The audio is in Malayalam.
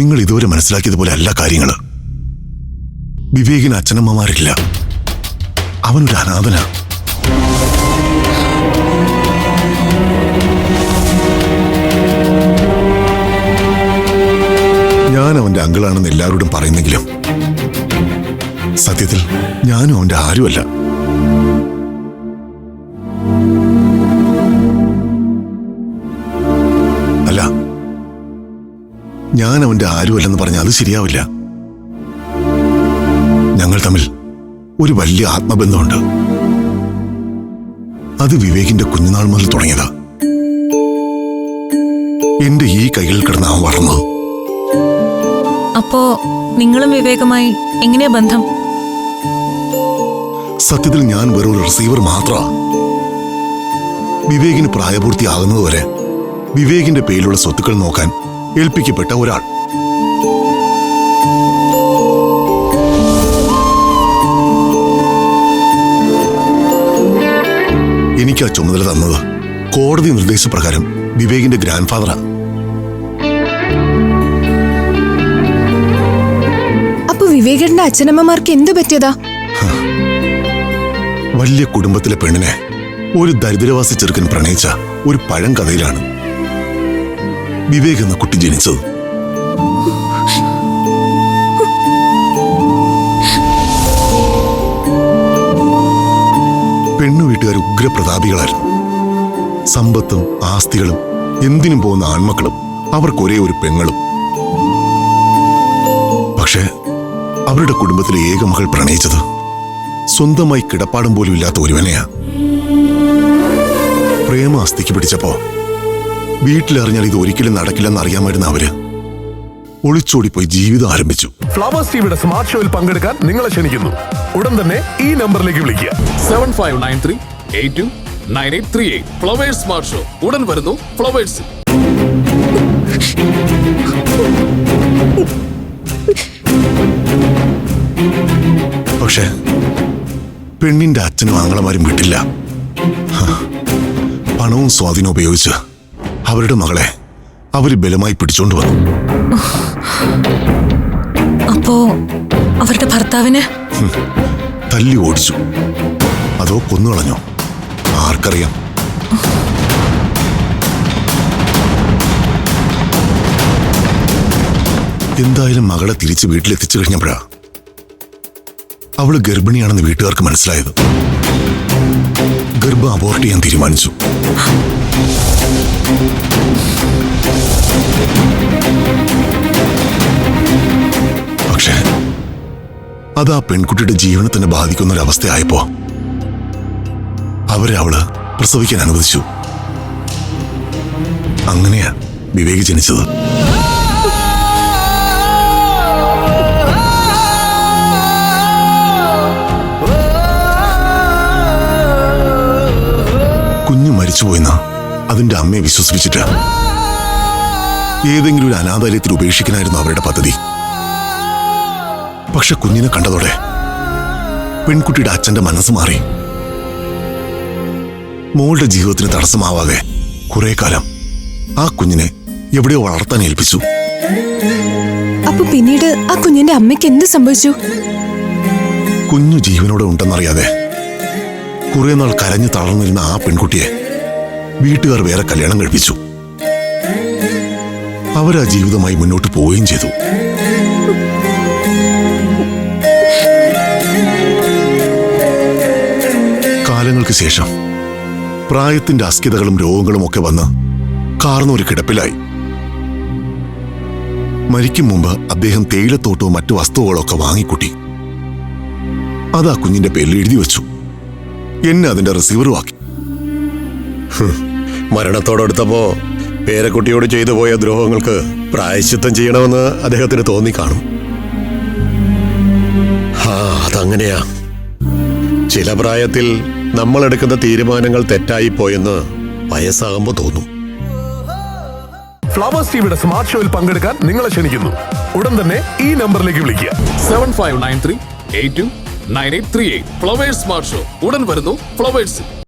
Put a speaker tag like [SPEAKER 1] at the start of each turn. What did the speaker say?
[SPEAKER 1] നിങ്ങൾ ഇതുവരെ മനസ്സിലാക്കിയതുപോലെ അല്ല കാര്യങ്ങള്. വിവേകിന് അച്ഛനമ്മമാരില്ല. അവനൊരു അനാഥനാ. ഞാൻ അവന്റെ അങ്കിളാണെന്ന് എല്ലാവരോടും പറയുന്നെങ്കിലും സത്യത്തിൽ ഞാനും അവന്റെ ആരുമല്ല. അല്ല, ഞാൻ അവന്റെ ആരുമല്ലെന്ന് പറഞ്ഞാൽ അത് ശരിയാവില്ല. ഞങ്ങൾ തമ്മിൽ ഒരു വലിയ ആത്മബന്ധമുണ്ട്. അത് വിവേകിന്റെ കുഞ്ഞുനാൾ മുതൽ തുടങ്ങിയതാ. എന്റെ ഈ കൈകളിൽ കിടന്ന് അവൻ വളർന്നത്.
[SPEAKER 2] അപ്പോ നിങ്ങളും വിവേകമായി എങ്ങനെയാ ബന്ധം?
[SPEAKER 1] സത്യത്തിൽ ഞാൻ വെറൊരു റിസീവർ മാത്രമാ. വിവേകിന് പ്രായപൂർത്തിയാകുന്നതുവരെ വിവേകിന്റെ പേരിലുള്ള സ്വത്തുക്കൾ നോക്കാൻ ഏൽപ്പിക്കപ്പെട്ട ഒരാൾ. എനിക്ക് ആ ചുമതല തന്നത് കോടതി നിർദ്ദേശപ്രകാരം വിവേകിന്റെ ഗ്രാൻഡ് ഫാദറാ.
[SPEAKER 3] അപ്പൊ വിവേകന്റെ അച്ഛനമ്മമാർക്ക് എന്തു പറ്റിയതാ?
[SPEAKER 1] വലിയ കുടുംബത്തിലെ പെണ്ണിനെ ഒരു ദരിദ്രവാസി ചെറുക്കൻ പ്രണയിച്ച ഒരു പഴങ്കഥയിലാണ് വിവേക് എന്ന കുട്ടി ജനിച്ചത്. പെണ്ണു വീട്ടുകാർ ഉഗ്രപ്രതാപികളായിരുന്നു. സമ്പത്തും ആസ്തികളും എന്തിനും പോകുന്ന ആൺമക്കളും അവർക്കൊരേ ഒരു പെങ്ങളും. പക്ഷേ അവരുടെ കുടുംബത്തിലെ ഏക മകൾ പ്രണയിച്ചത് സ്വന്തമായി കിടപ്പാടം പോലും ഇല്ലാത്ത ഒരുവനെയാ. പ്രേമ അസ്ഥിക്ക് പിടിച്ചപ്പോ വീട്ടിലറിഞ്ഞാൽ ഇത് ഒരിക്കലും നടക്കില്ലെന്ന് അറിയാമായിരുന്ന അവര് ഒളിച്ചോടിപ്പോയി ജീവിതം ആരംഭിച്ചു.
[SPEAKER 4] ഫ്ലവേഴ്സ് ടിവിയുടെ സ്മാർട്ട് ഷോയിൽ പങ്കെടുക്കാൻ നിങ്ങളെ ക്ഷണിക്കുന്നു. ഉടൻ തന്നെ ഈ നമ്പറിലേക്ക് വിളിക്കുക.
[SPEAKER 5] 7593829838. ഫ്ലവേഴ്സ് സ്മാർട്ട് ഷോ ഉടൻ വരുന്നു ഫ്ലവേഴ്സ്.
[SPEAKER 1] പക്ഷേ പെണ്ണിന്റെ അച്ഛനും ആങ്ങളമാരും വിട്ടില്ല. പണവും സ്വാധീനവും ഉപയോഗിച്ച് അവരുടെ മകളെ അവര് ബലമായി പിടിച്ചോണ്ട് വന്നു.
[SPEAKER 2] അപ്പോ അവരുടെ ഭർത്താവിന്
[SPEAKER 1] തല്ലി ഓടിച്ചു. അതോ കൊന്നുകളഞ്ഞോ? ആർക്കറിയാം. എന്തായാലും മകളെ തിരിച്ച് വീട്ടിലെത്തിച്ചു കഴിഞ്ഞപ്പോഴാ അവള് ഗർഭിണിയാണെന്ന് വീട്ടുകാർക്ക് മനസ്സിലായത്. ഗർഭം അബോർട്ട് ചെയ്യാൻ തീരുമാനിച്ചു. പക്ഷേ അത് ആ പെൺകുട്ടിയുടെ ജീവനെ തന്നെ ബാധിക്കുന്ന ഒരവസ്ഥയായപ്പോ അവരെ അവള് പ്രസവിക്കാൻ അനുവദിച്ചു. അങ്ങനെയാ വിവേക് ജനിച്ചത്. കുഞ്ഞു മരിച്ചുപോയെന്ന് അതിന്റെ അമ്മയെ വിശ്വസിപ്പിച്ചിട്ട് ഏതെങ്കിലും ഒരു അനാഥാലയത്തിൽ ഉപേക്ഷിക്കാനായിരുന്നു അവരുടെ പദ്ധതി. പക്ഷെ കുഞ്ഞിനെ കണ്ടതോടെ പെൺകുട്ടിയുടെ അച്ഛന്റെ മനസ്സ് മാറി. മോളുടെ ജീവിതത്തിന് തടസ്സമാവാതെ കുറെ കാലം ആ കുഞ്ഞിനെ എവിടെയോ വളർത്താൻ ഏൽപ്പിച്ചു.
[SPEAKER 3] അപ്പൊ പിന്നീട് ആ കുഞ്ഞിന്റെ അമ്മയ്ക്ക് എന്ത് സംഭവിച്ചു?
[SPEAKER 1] കുഞ്ഞു ജീവനോടെ ഉണ്ടെന്നറിയാതെ കുറെ നാൾ കരഞ്ഞു തളർന്നിരുന്ന ആ പെൺകുട്ടിയെ വീട്ടുകാർ വേറെ കല്യാണം കഴിപ്പിച്ചു. അവരാ ജീവിതമായി മുന്നോട്ട് പോവുകയും ചെയ്തു. കാലങ്ങൾക്ക് ശേഷം പ്രായത്തിന്റെ അസ്കിതകളും രോഗങ്ങളും ഒക്കെ വന്ന് കാർന്ന ഒരു കിടപ്പിലായി. മരിക്കും മുമ്പ് അദ്ദേഹം തേയിലത്തോട്ടവും മറ്റു വസ്തുക്കളൊക്കെ വാങ്ങിക്കൂട്ടി. അതാ കുഞ്ഞിന്റെ പേരിൽ എഴുതി വെച്ചു. എന്നെ അതിന്റെ റിസീവറുമാക്കി.
[SPEAKER 6] മരണത്തോടടുത്തപ്പോ പേരക്കുട്ടിയോട് ചെയ്തു പോയ ദ്രോഹങ്ങൾക്ക് പ്രായശ്ചിത്തം ചെയ്യണമെന്ന് അദ്ദേഹത്തിന് തോന്നിക്കാണും. അതങ്ങനെയാ. ചില പ്രായത്തിൽ നമ്മൾ എടുക്കുന്ന തീരുമാനങ്ങൾ തെറ്റായി പോയെന്ന് വയസ്സാകുമ്പോ തോന്നും.
[SPEAKER 4] ഫ്ലവേഴ്സ് ടിവിയുടെ സ്മാർട്ട് ഷോയിൽ പങ്കെടുക്കാൻ നിങ്ങളെ ക്ഷണിക്കുന്നു. ഉടൻ തന്നെ ഈ നമ്പറിലേക്ക് വിളിക്കുക.
[SPEAKER 5] 7593829838. ഫ്ലവേഴ്സ് സ്മാർട്ട് ഷോ ഉടൻ വരുന്നു ഫ്ലവേഴ്സ്.